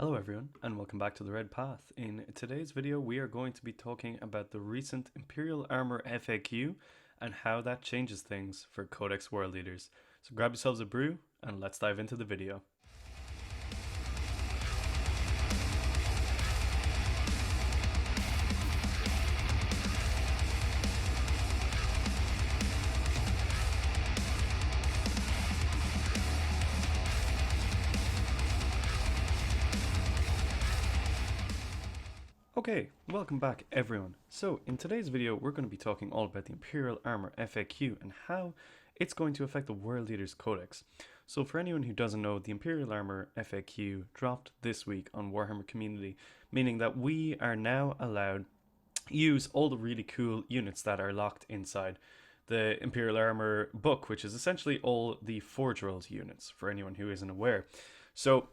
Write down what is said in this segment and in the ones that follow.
Hello everyone and welcome back to the Red Path. In today's video we are going to be talking about the recent Imperial Armor FAQ and how that changes things for Codex World Leaders. So grab yourselves a brew and let's dive into the video. Okay, welcome back everyone. So in today's video we're going to be talking all about the Imperial Armor FAQ and how it's going to affect the World Leaders Codex. So for anyone who doesn't know, the Imperial Armor FAQ dropped this week on Warhammer Community, meaning that we are now allowed to use all the really cool units that are locked inside the Imperial Armor book, which is essentially all the Forge World units for anyone who isn't aware. So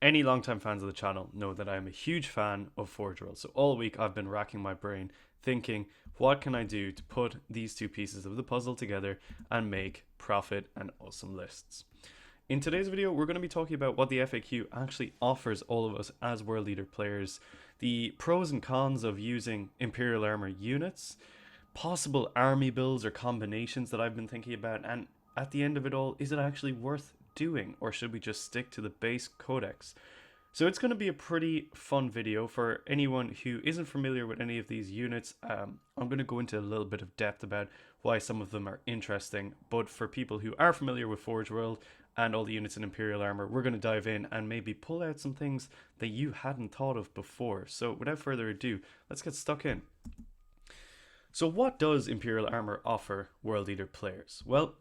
any longtime fans of the channel know that I'm a huge fan of Forge World. So all week I've been racking my brain thinking, what can I do to put these two pieces of the puzzle together and make profit and awesome lists? In today's video, we're going to be talking about what the FAQ actually offers all of us as World Leader players, the pros and cons of using Imperial Armor units, possible army builds or combinations that I've been thinking about, and at the end of it all, is it actually worth doing, or should we just stick to the base codex? So it's going to be a pretty fun video for anyone who isn't familiar with any of these units. I'm going to go into a little bit of depth about why some of them are interesting, but for people who are familiar with Forge World and all the units in Imperial Armor, we're going to dive in and maybe pull out some things that you hadn't thought of before. So without further ado, let's get stuck in. So what does Imperial Armor offer World Leader players? Well,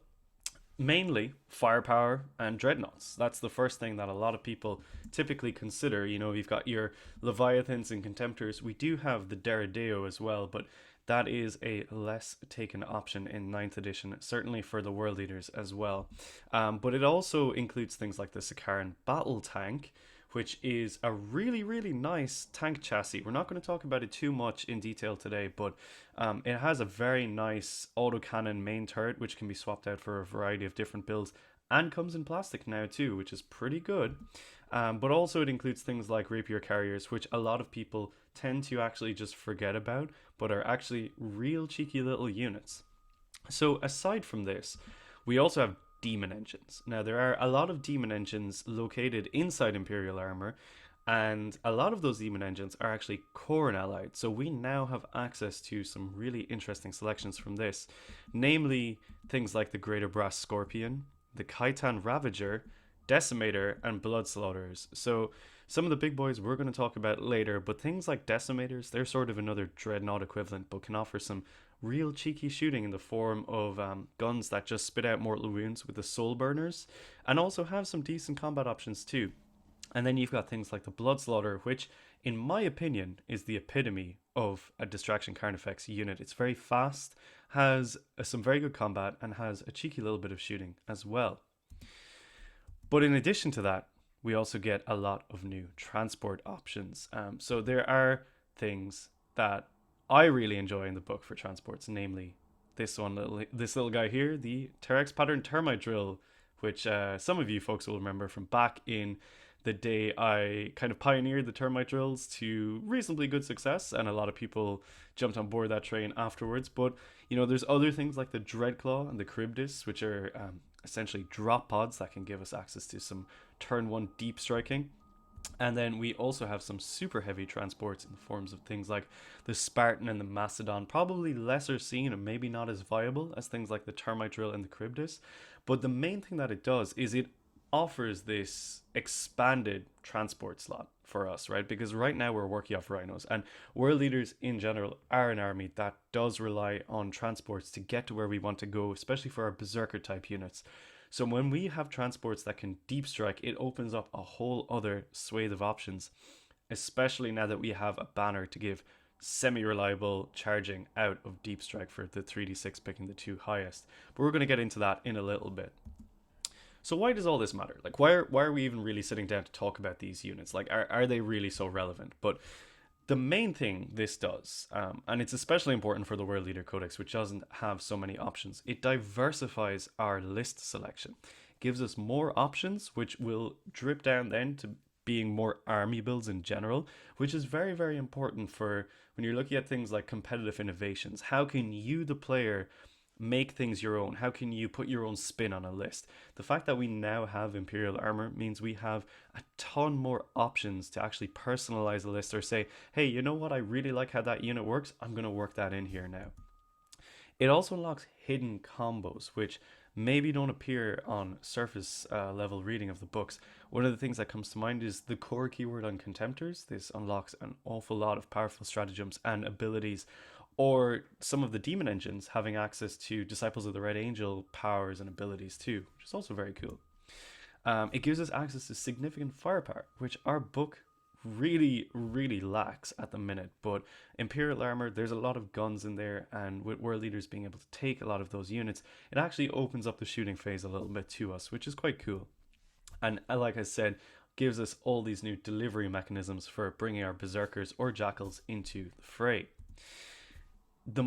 mainly firepower and dreadnoughts. That's the first thing that a lot of people typically consider. You know, you've got your leviathans and contemptors. We do have the Dara as well, but that is a less taken option in 9th edition, certainly for the World Leaders as well. But it also includes things like the Sakaran battle tank, which is a really nice tank chassis. We're not going to talk about it too much in detail today, but it has a very nice autocannon main turret, which can be swapped out for a variety of different builds, and comes in plastic now too, which is pretty good. But also it includes things like Rapier carriers, which a lot of people tend to actually just forget about, but are actually real cheeky little units. So aside from this, we also have demon engines. Now, there are a lot of demon engines located inside Imperial Armor, and a lot of those demon engines are actually Khorne allied. So we now have access to some really interesting selections from this, namely things like the Greater Brass Scorpion, the Khitan Ravager, Decimator, and Blood Slaughterers. So some of the big boys we're going to talk about later, but things like Decimators, they're sort of another Dreadnought equivalent, but can offer some real cheeky shooting in the form of guns that just spit out mortal wounds with the soul burners, and also have some decent combat options too. And then you've got things like the Blood Slaughter, which in my opinion is the epitome of a Distraction Carnifex unit. It's very fast, has some very good combat, and has a cheeky little bit of shooting as well. But in addition to that, we also get a lot of new transport options. So there are things that I really enjoy in the book for transports, namely this little guy here, the Terex pattern termite drill, which some of you folks will remember from back in the day I kind of pioneered the termite drills to reasonably good success, and a lot of people jumped on board that train afterwards. But you know, there's other things like the Dreadclaw and the Cribdis, which are essentially drop pods that can give us access to some turn 1 deep striking. And then we also have some super heavy transports in the forms of things like the Spartan and the Macedon, probably lesser seen and maybe not as viable as things like the Termite Drill and the Cribdis. But the main thing that it does is it offers this expanded transport slot for us, right? Because right now we're working off rhinos, and World Leaders in general are an army that does rely on transports to get to where we want to go, especially for our berserker type units. So when we have transports that can deep strike, it opens up a whole other swathe of options, especially now that we have a banner to give semi-reliable charging out of deep strike for the 3d6 picking the 2 highest. But we're going to get into that in a little bit. So why does all this matter? Like, why are we even really sitting down to talk about these units? Like, are they really so relevant? But the main thing this does, and it's especially important for the World Leader Codex, which doesn't have so many options, it diversifies our list selection. Gives us more options, which will drip down then to being more army builds in general, which is very, very important for when you're looking at things like competitive innovations. How can you, the player, make things your own? How can you put your own spin on a list? The fact that we now have Imperial Armor means we have a ton more options to actually personalize a list or say, hey, you know what? I really like how that unit works. I'm going to work that in here now. It also unlocks hidden combos, which maybe don't appear on surface level reading of the books. One of the things that comes to mind is the core keyword on Contemptors. This unlocks an awful lot of powerful stratagems and abilities, or some of the demon engines having access to Disciples of the Red Angel powers and abilities too, which is also very cool. It gives us access to significant firepower, which our book really, really lacks at the minute. But Imperial Armor, there's a lot of guns in there, and with World Leaders being able to take a lot of those units, it actually opens up the shooting phase a little bit to us, which is quite cool. And like I said, gives us all these new delivery mechanisms for bringing our Berserkers or Jackals into the fray.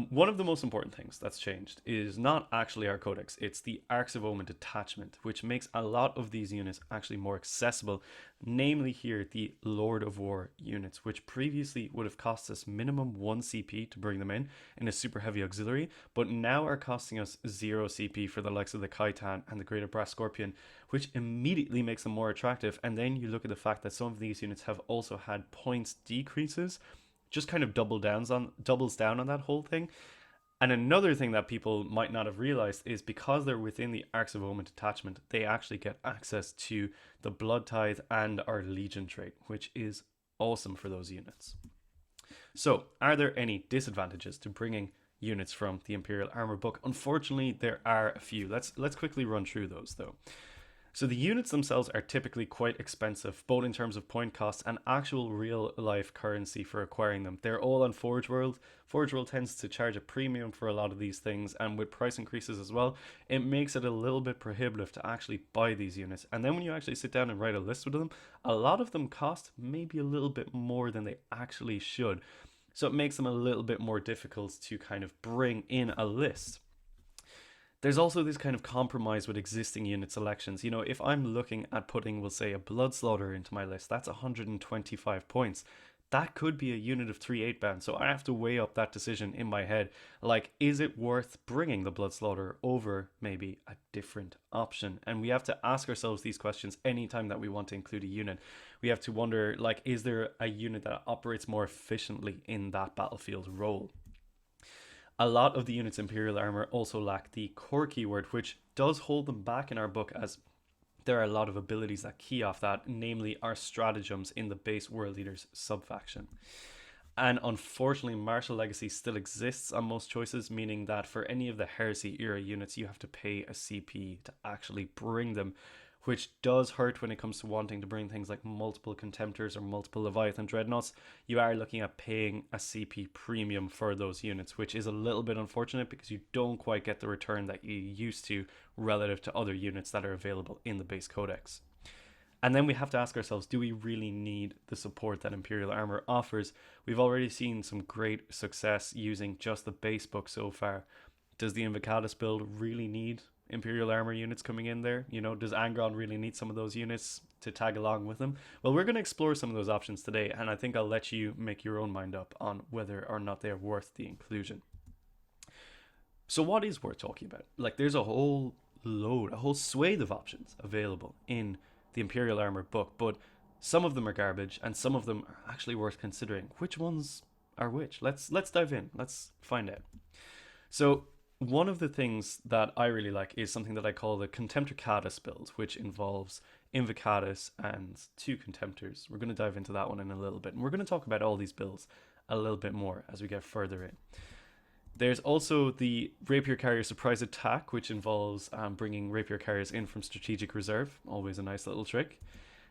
One of the most important things that's changed is not actually our codex, it's the Arcs of Omen detachment, which makes a lot of these units actually more accessible, namely here the Lord of War units, which previously would have cost us minimum 1 CP to bring them in a super heavy auxiliary, but now are costing us 0 CP for the likes of the Kaitan and the Greater Brass Scorpion, which immediately makes them more attractive. And then you look at the fact that some of these units have also had points decreases, just kind of doubles down on that whole thing. And another thing that people might not have realized is because they're within the Arcs of Omen detachment, they actually get access to the Blood Tithe and our Legion trait, which is awesome for those units. So, are there any disadvantages to bringing units from the Imperial Armor book? Unfortunately, there are a few. Let's quickly run through those though. So the units themselves are typically quite expensive, both in terms of point costs and actual real life currency for acquiring them. They're all on Forge World. Forge World tends to charge a premium for a lot of these things, and with price increases as well, it makes it a little bit prohibitive to actually buy these units. And then when you actually sit down and write a list with them, a lot of them cost maybe a little bit more than they actually should. So it makes them a little bit more difficult to kind of bring in a list. There's also this kind of compromise with existing unit selections. You know, if I'm looking at putting, we'll say, a Blood Slaughter into my list, that's 125 points. That could be a unit of 3/8 bound, so I have to weigh up that decision in my head. Like, is it worth bringing the Blood Slaughter over maybe a different option? And we have to ask ourselves these questions anytime that we want to include a unit. We have to wonder, like, is there a unit that operates more efficiently in that battlefield role? A lot of the units Imperial Armor also lack the core keyword, which does hold them back in our book, as there are a lot of abilities that key off that, namely our stratagems in the base World Leaders subfaction. And unfortunately, Martial Legacy still exists on most choices, meaning that for any of the Heresy era units, you have to pay a CP to actually bring them, which does hurt when it comes to wanting to bring things like multiple Contemptors or multiple Leviathan Dreadnoughts. You are looking at paying a CP premium for those units, which is a little bit unfortunate because you don't quite get the return that you used to relative to other units that are available in the base codex. And then we have to ask ourselves, do we really need the support that Imperial Armor offers? We've already seen some great success using just the base book so far. Does the Invocatus build really need Imperial Armor units coming in there? You know, does Angron really need some of those units to tag along with them? Well, we're going to explore some of those options today, and I think I'll let you make your own mind up on whether or not they're worth the inclusion. So what is worth talking about? Like, there's a whole swathe of options available in the Imperial Armor book, but some of them are garbage and some of them are actually worth considering. Which ones are which? Let's dive in. Let's find out. So one of the things that I really like is something that I call the contemptor-katas build, which involves Invocatus and 2 Contemptors. We're going to dive into that one in a little bit, and we're going to talk about all these builds a little bit more as we get further in. There's also the Rapier Carrier Surprise Attack, which involves bringing Rapier Carriers in from Strategic Reserve, always a nice little trick.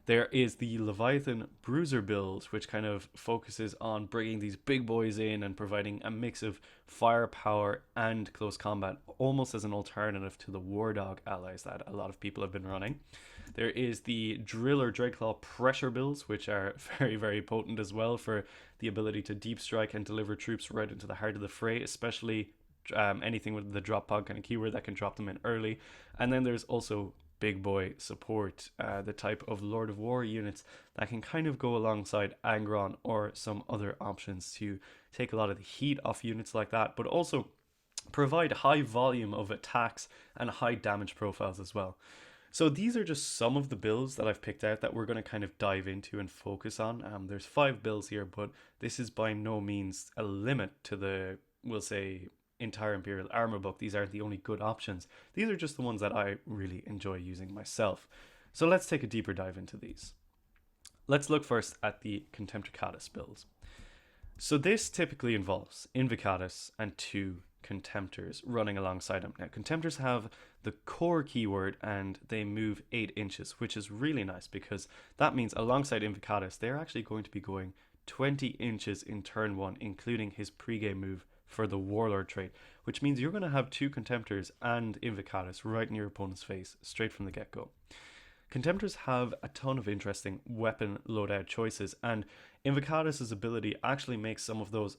There is the Leviathan Bruiser build, which kind of focuses on bringing these big boys in and providing a mix of firepower and close combat, almost as an alternative to the War Dog allies that a lot of people have been running. There is the Driller Dreadclaw Pressure builds, which are very, very potent as well for the ability to deep strike and deliver troops right into the heart of the fray, especially anything with the drop pod kind of keyword that can drop them in early. And then there's also big boy support, the type of Lord of War units that can kind of go alongside Angron or some other options to take a lot of the heat off units like that, but also provide high volume of attacks and high damage profiles as well. So these are just some of the builds that I've picked out that we're going to kind of dive into and focus on. There's 5 builds here, but this is by no means a limit to the, we'll say, entire Imperial Armor book. These aren't the only good options. These are just the ones that I really enjoy using myself. So let's take a deeper dive into these. Let's look first at the contemptor-katas builds. So this typically involves Invocatus and 2 contemptors running alongside them. Now, contemptors have the core keyword and they move 8 inches, which is really nice because that means alongside Invocatus, they're actually going to be going 20 inches in turn 1, including his pregame move for the Warlord trait, which means you're going to have 2 contemptors and Invocatus right in your opponent's face straight from the get-go. Contemptors have a ton of interesting weapon loadout choices, and Invocatus' ability actually makes some of those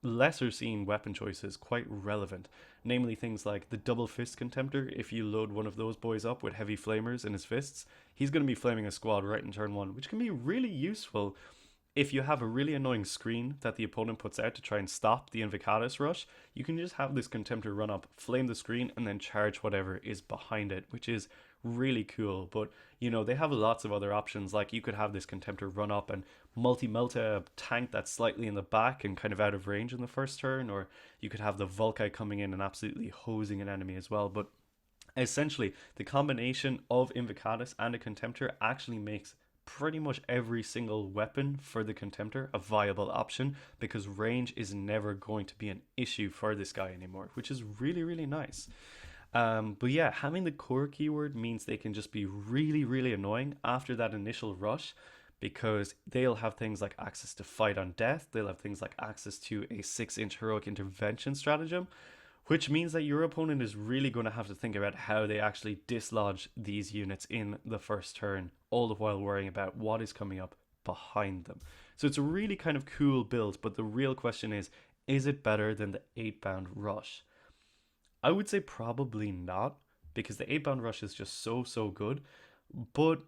lesser seen weapon choices quite relevant, namely things like the double fist contemptor. If you load one of those boys up with heavy flamers in his fists, he's going to be flaming a squad right in turn 1, which can be really useful if you have a really annoying screen that the opponent puts out to try and stop the Invocatus rush. You can just have this contemptor run up, flame the screen, and then charge whatever is behind it, which is really cool. But you know, they have lots of other options, like you could have this contemptor run up and multi-melta a tank that's slightly in the back and kind of out of range in the first turn, or you could have the Volkite coming in and absolutely hosing an enemy as well. But essentially, the combination of Invocatus and a contemptor actually makes pretty much every single weapon for the contemptor a viable option, because range is never going to be an issue for this guy anymore, which is really, really nice. But yeah, having the core keyword means they can just be really, really annoying after that initial rush, because they'll have things like access to fight on death, they'll have things like access to a 6-inch heroic intervention stratagem, which means that your opponent is really going to have to think about how they actually dislodge these units in the first turn, all the while worrying about what is coming up behind them. So it's a really kind of cool build, but the real question is it better than the 8-bound rush? I would say probably not, because the 8-bound rush is just so good. But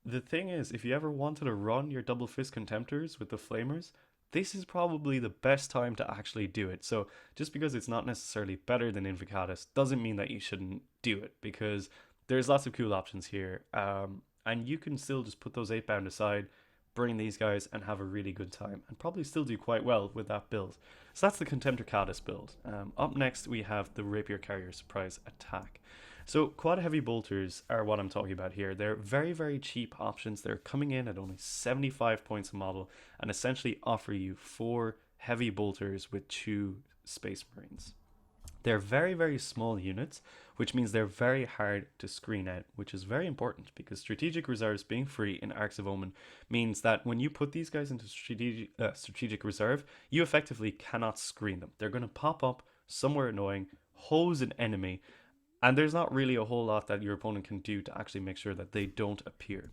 the thing is, if you ever wanted to run your double fist contemptors with the flamers, this is probably the best time to actually do it. So just because it's not necessarily better than Invocatus doesn't mean that you shouldn't do it, because there's lots of cool options here. And you can still just put those 8-bound aside, bring these guys and have a really good time, and probably still do quite well with that build. So that's the contemptor-katas build. Up next we have the Rapier Carrier Surprise Attack. So quad heavy bolters are what I'm talking about here. They're very, very cheap options. They're coming in at only 75 points a model and essentially offer you 4 heavy bolters with 2 Space Marines. They're very, very small units, which means they're very hard to screen out, which is very important, because strategic reserves being free in Arcs of Omen means that when you put these guys into strategic reserve, you effectively cannot screen them. They're going to pop up somewhere annoying, hose an enemy, and there's not really a whole lot that your opponent can do to actually make sure that they don't appear.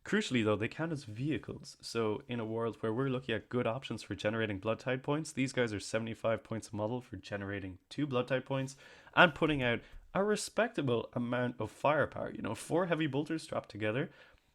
Crucially though, they count as vehicles, so in a world where we're looking at good options for generating blood tide points, these guys are 75 points a model for generating 2 blood tide points and putting out a respectable amount of firepower. You know, 4 heavy bolters strapped together,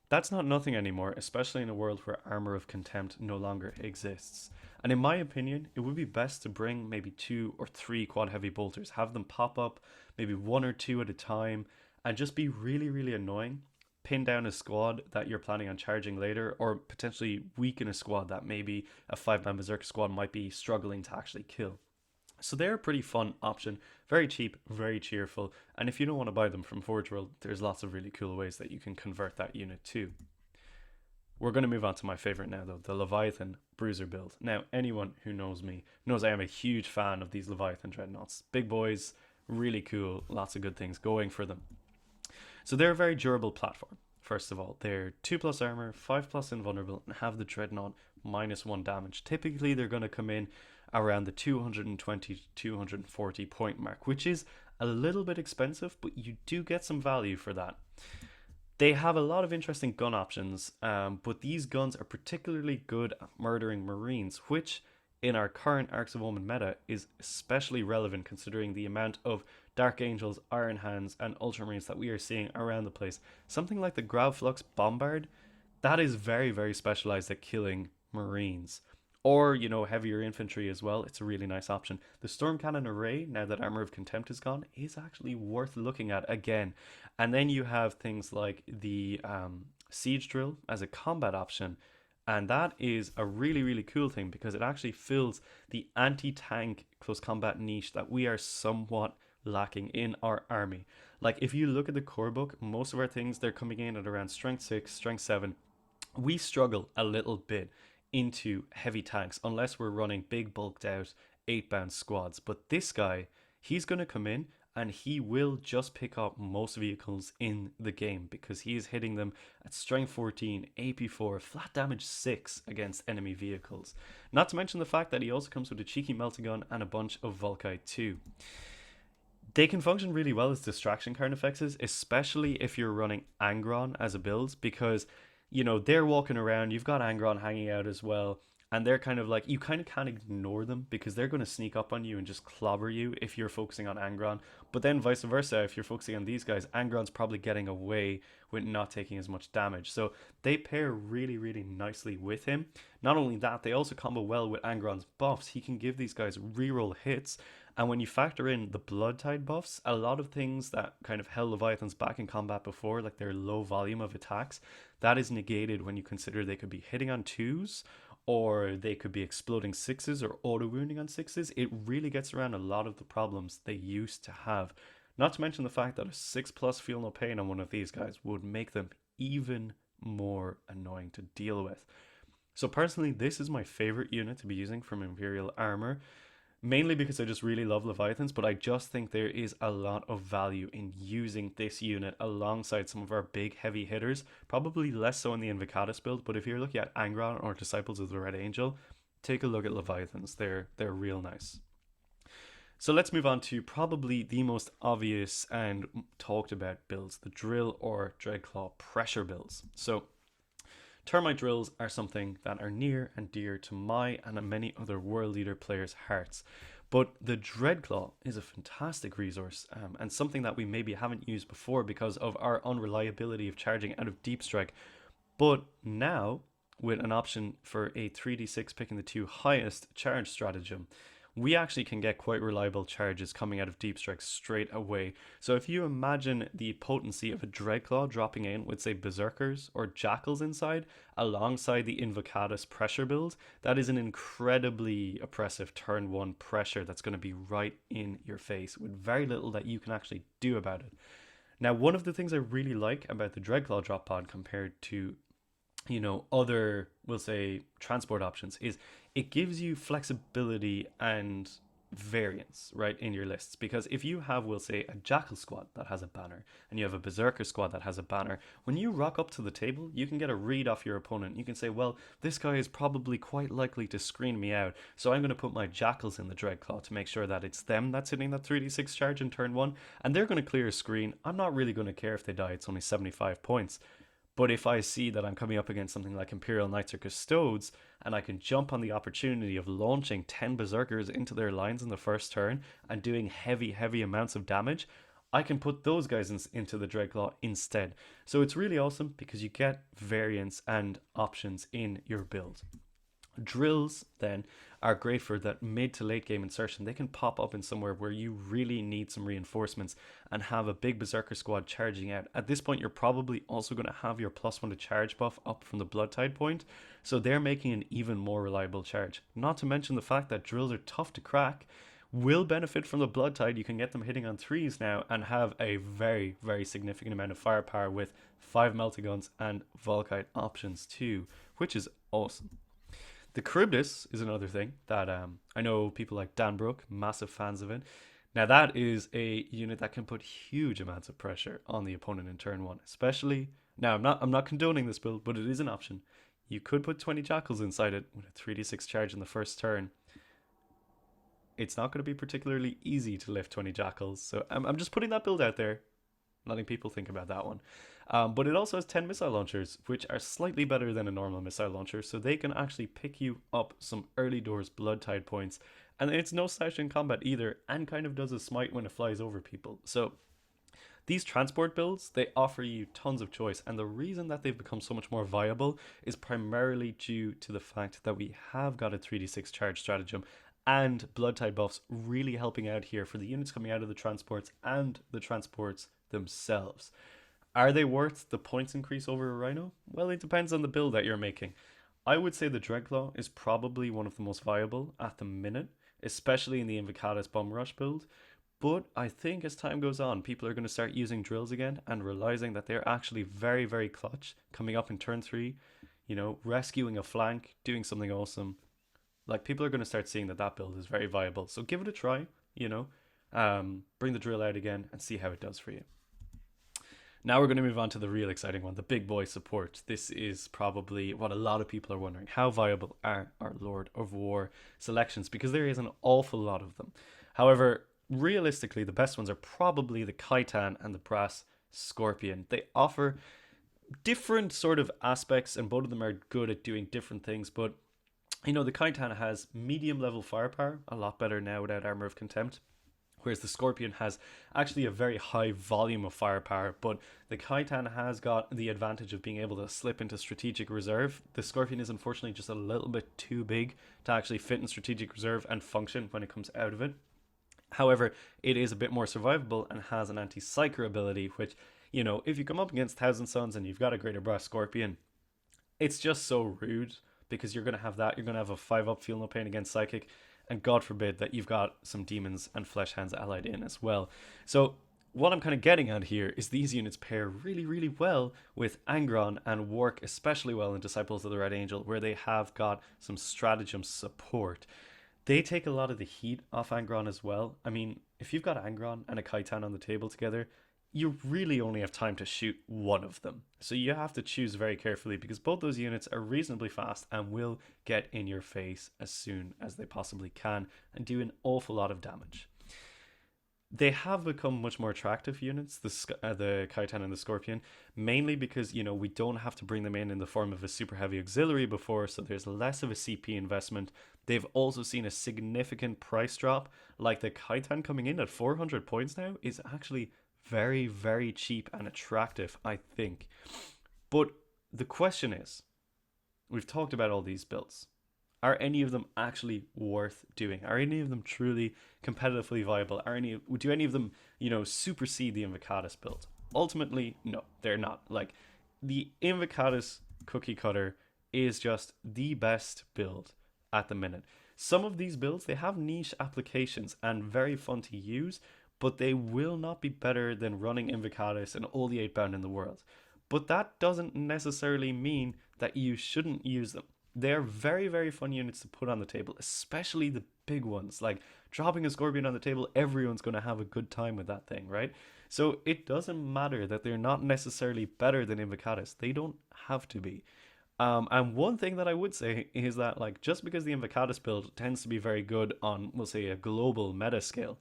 that's not nothing anymore, especially in a world where Armor of Contempt no longer exists. And in my opinion, it would be best to bring maybe 2 or 3 quad heavy bolters, have them pop up maybe 1 or 2 at a time, and just be really, really annoying. Pin down a squad that you're planning on charging later, or potentially weaken a squad that maybe a 5-man Berserker squad might be struggling to actually kill. So they're a pretty fun option, very cheap, very cheerful, and if you don't want to buy them from Forge World, there's lots of really cool ways that you can convert that unit too. We're going to move on to my favorite now though, the Leviathan Bruiser build. Now, anyone who knows me knows I am a huge fan of these Leviathan Dreadnoughts. Big boys, really cool, lots of good things going for them. So they're a very durable platform. First of all, they're 2+ armor, 5+ invulnerable, and have the Dreadnought -1 damage. Typically, they're going to come in around the 220 to 240 point mark, which is a little bit expensive, but you do get some value for that. They have a lot of interesting gun options, but these guns are particularly good at murdering Marines, which in our current Arcs of Omen meta is especially relevant considering the amount of Dark Angels, Iron Hands, and Ultramarines that we are seeing around the place. Something like the Gravflux Bombard, that is very, very specialized at killing Marines. Or, heavier infantry as well. It's a really nice option. The Storm Cannon Array, now that Armor of Contempt is gone, is actually worth looking at again. And then you have things like the Siege Drill as a combat option. And that is a really, really cool thing because it actually fills the anti-tank close combat niche that we are somewhat lacking in our army. Like, if you look at the core book, most of our things, they're coming in at around strength 6, strength 7. We struggle a little bit into heavy tanks unless we're running big bulked out 8-bound squads. But this guy, he's going to come in and he will just pick up most vehicles in the game because he is hitting them at strength 14, AP 4, flat damage 6 against enemy vehicles. Not to mention the fact that he also comes with a cheeky melting gun and a bunch of Volkite too. They can function really well as distraction card effects, especially if you're running Angron as a build, because they're walking around, you've got Angron hanging out as well, and they're kind of like, you kind of can't ignore them because they're going to sneak up on you and just clobber you if you're focusing on Angron. But then vice versa, if you're focusing on these guys, Angron's probably getting away with not taking as much damage. So they pair really, really nicely with him. Not only that, they also combo well with Angron's buffs. He can give these guys reroll hits. And when you factor in the Blood Tide buffs, a lot of things that kind of held Leviathans back in combat before, like their low volume of attacks, that is negated when you consider they could be hitting on 2s, or they could be exploding 6s or auto wounding on 6s. It really gets around a lot of the problems they used to have. Not to mention the fact that a 6+ Feel No Pain on one of these guys would make them even more annoying to deal with. So personally, this is my favorite unit to be using from Imperial Armor. Mainly because I just really love Leviathans, but I just think there is a lot of value in using this unit alongside some of our big heavy hitters. Probably less so in the Invocatus build, but if you're looking at Angron or Disciples of the Red Angel, take a look at Leviathans. They're real nice. So let's move on to probably the most obvious and talked about builds, the Drill or Dreadclaw pressure builds. So Termite drills are something that are near and dear to my and many other World Leader players' hearts. But the Dreadclaw is a fantastic resource and something that we maybe haven't used before because of our unreliability of charging out of Deep Strike. But now, with an option for a 3d6 picking the 2 highest charge stratagem, we actually can get quite reliable charges coming out of Deep Strike straight away. So if you imagine the potency of a Dreadclaw dropping in with, say, Berserkers or Jackals inside, alongside the Invocatus pressure build, that is an incredibly oppressive turn 1 pressure that's going to be right in your face with very little that you can actually do about it. Now, one of the things I really like about the Dreadclaw drop pod compared to other, we'll say, transport options is it gives you flexibility and variance, right, in your lists. Because if you have, we'll say, a Jackal squad that has a banner and you have a Berserker squad that has a banner, when you rock up to the table, you can get a read off your opponent. You can say, well, this guy is probably quite likely to screen me out, so I'm going to put my Jackals in the Dreadclaw to make sure that it's them that's hitting that 3d6 charge in turn 1, and they're going to clear a screen. I'm not really going to care if they die, it's only 75 points. But if I see that I'm coming up against something like Imperial Knights or Custodes, and I can jump on the opportunity of launching 10 Berserkers into their lines in the first turn and doing heavy, heavy amounts of damage, I can put those guys into the Dreadclaw instead. So it's really awesome because you get variance and options in your build. Drills then are great for that mid to late game insertion. They can pop up in somewhere where you really need some reinforcements and have a big Berserker squad charging out. At this point, you're probably also going to have your +1 to charge buff up from the Blood Tide point, so they're making an even more reliable charge. Not to mention the fact that drills are tough to crack, will benefit from the Blood Tide. You can get them hitting on 3s now and have a very, very significant amount of firepower with 5 melting guns and Volkite options too, which is awesome. The Charybdis is another thing that I know people like Dan Brook, massive fans of it. Now that is a unit that can put huge amounts of pressure on the opponent in turn 1, especially. Now I'm not condoning this build, but it is an option. You could put 20 Jackals inside it with a 3d6 charge in the first turn. It's not going to be particularly easy to lift 20 Jackals, so I'm just putting that build out there, letting people think about that one. But it also has 10 missile launchers, which are slightly better than a normal missile launcher, so they can actually pick you up some early doors blood tide points. And it's no slouch in combat either, and kind of does a smite when it flies over people. So these transport builds, they offer you tons of choice, and the reason that they've become so much more viable is primarily due to the fact that we have got a 3d6 charge stratagem and blood tide buffs really helping out here for the units coming out of the transports and the transports themselves. Are they worth the points increase over a Rhino? Well, it depends on the build that you're making. I would say the Dreadclaw is probably one of the most viable at the minute, especially in the Invocatus Bomb Rush build. But I think as time goes on, people are going to start using drills again and realizing that they're actually very, very clutch coming up in turn 3, you know, rescuing a flank, doing something awesome. Like, people are going to start seeing that that build is very viable. So give it a try, you know, bring the drill out again and see how it does for you. Now we're going to move on to the real exciting one, the big boy support. This is probably what a lot of people are wondering. How viable are our Lord of War selections? Because there is an awful lot of them. However, realistically, the best ones are probably the Khitan and the Brass Scorpion. They offer different sort of aspects, and both of them are good at doing different things. But, you know, the Khitan has medium level firepower, a lot better now without Armor of Contempt. Whereas the Scorpion has actually a very high volume of firepower, but the Khitan has got the advantage of being able to slip into strategic reserve. The Scorpion is unfortunately just a little bit too big to actually fit in strategic reserve and function when it comes out of it. However, it is a bit more survivable and has an anti-psyker ability, which, you know, if you come up against Thousand Suns and you've got a Greater Brass Scorpion, it's just so rude because you're going to have that. You're going to have a 5-up Feel No Pain against Psychic, and God forbid that you've got some Demons and Flesh Hands allied in as well. So what I'm kind of getting at here is these units pair really, really well with Angron and work especially well in Disciples of the Red Angel, where they have got some stratagem support. They take a lot of the heat off Angron as well. I mean, if you've got Angron and a Khitan on the table together, you really only have time to shoot one of them. So you have to choose very carefully because both those units are reasonably fast and will get in your face as soon as they possibly can and do an awful lot of damage. They have become much more attractive units, the Khitan and the Scorpion, mainly because, you know, we don't have to bring them in the form of a super heavy auxiliary before, so there's less of a CP investment. They've also seen a significant price drop, like the Khitan coming in at 400 points now is actually very, very cheap and attractive, I think. But the question is, we've talked about all these builds. Are any of them actually worth doing? Are any of them truly competitively viable? Do any of them, you know, supersede the Invocatus build? Ultimately, no, they're not. Like, the Invocatus cookie cutter is just the best build at the minute. Some of these builds, they have niche applications and very fun to use, but they will not be better than running Invocatus and all the 8-bound in the world. But that doesn't necessarily mean that you shouldn't use them. They're very, very fun units to put on the table, especially the big ones. Like, dropping a Scorpion on the table, everyone's going to have a good time with that thing, right? So it doesn't matter that they're not necessarily better than Invocatus. They don't have to be. And one thing that I would say is that, like, just because the Invocatus build tends to be very good on, we'll say, a global meta scale,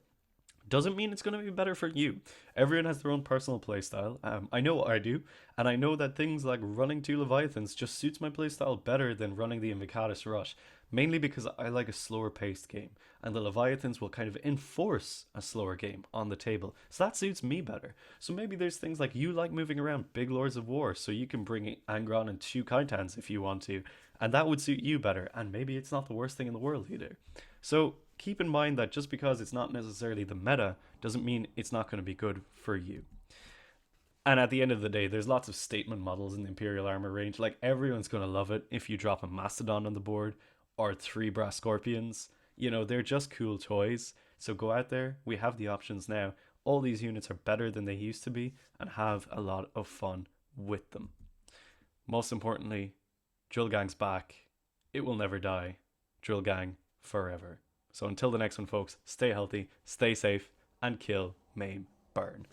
doesn't mean it's going to be better for you. Everyone has their own personal playstyle. I know I do, and I know that things like running 2 Leviathans just suits my playstyle better than running the Invocatus Rush, mainly because I like a slower paced game, and the Leviathans will kind of enforce a slower game on the table, so that suits me better. So maybe there's things like you like moving around big Lords of War, so you can bring Angron and 2 Khitans if you want to, and that would suit you better, and maybe it's not the worst thing in the world either. So keep in mind that just because it's not necessarily the meta doesn't mean it's not going to be good for you. And at the end of the day, there's lots of statement models in the Imperial Armor range. Like, everyone's going to love it if you drop a Mastodon on the board or 3 Brass Scorpions. You know, they're just cool toys. So go out there. We have the options now. All these units are better than they used to be and have a lot of fun with them. Most importantly, Drill Gang's back. It will never die. Drill Gang forever. So until the next one, folks, stay healthy, stay safe, and kill, maim, burn.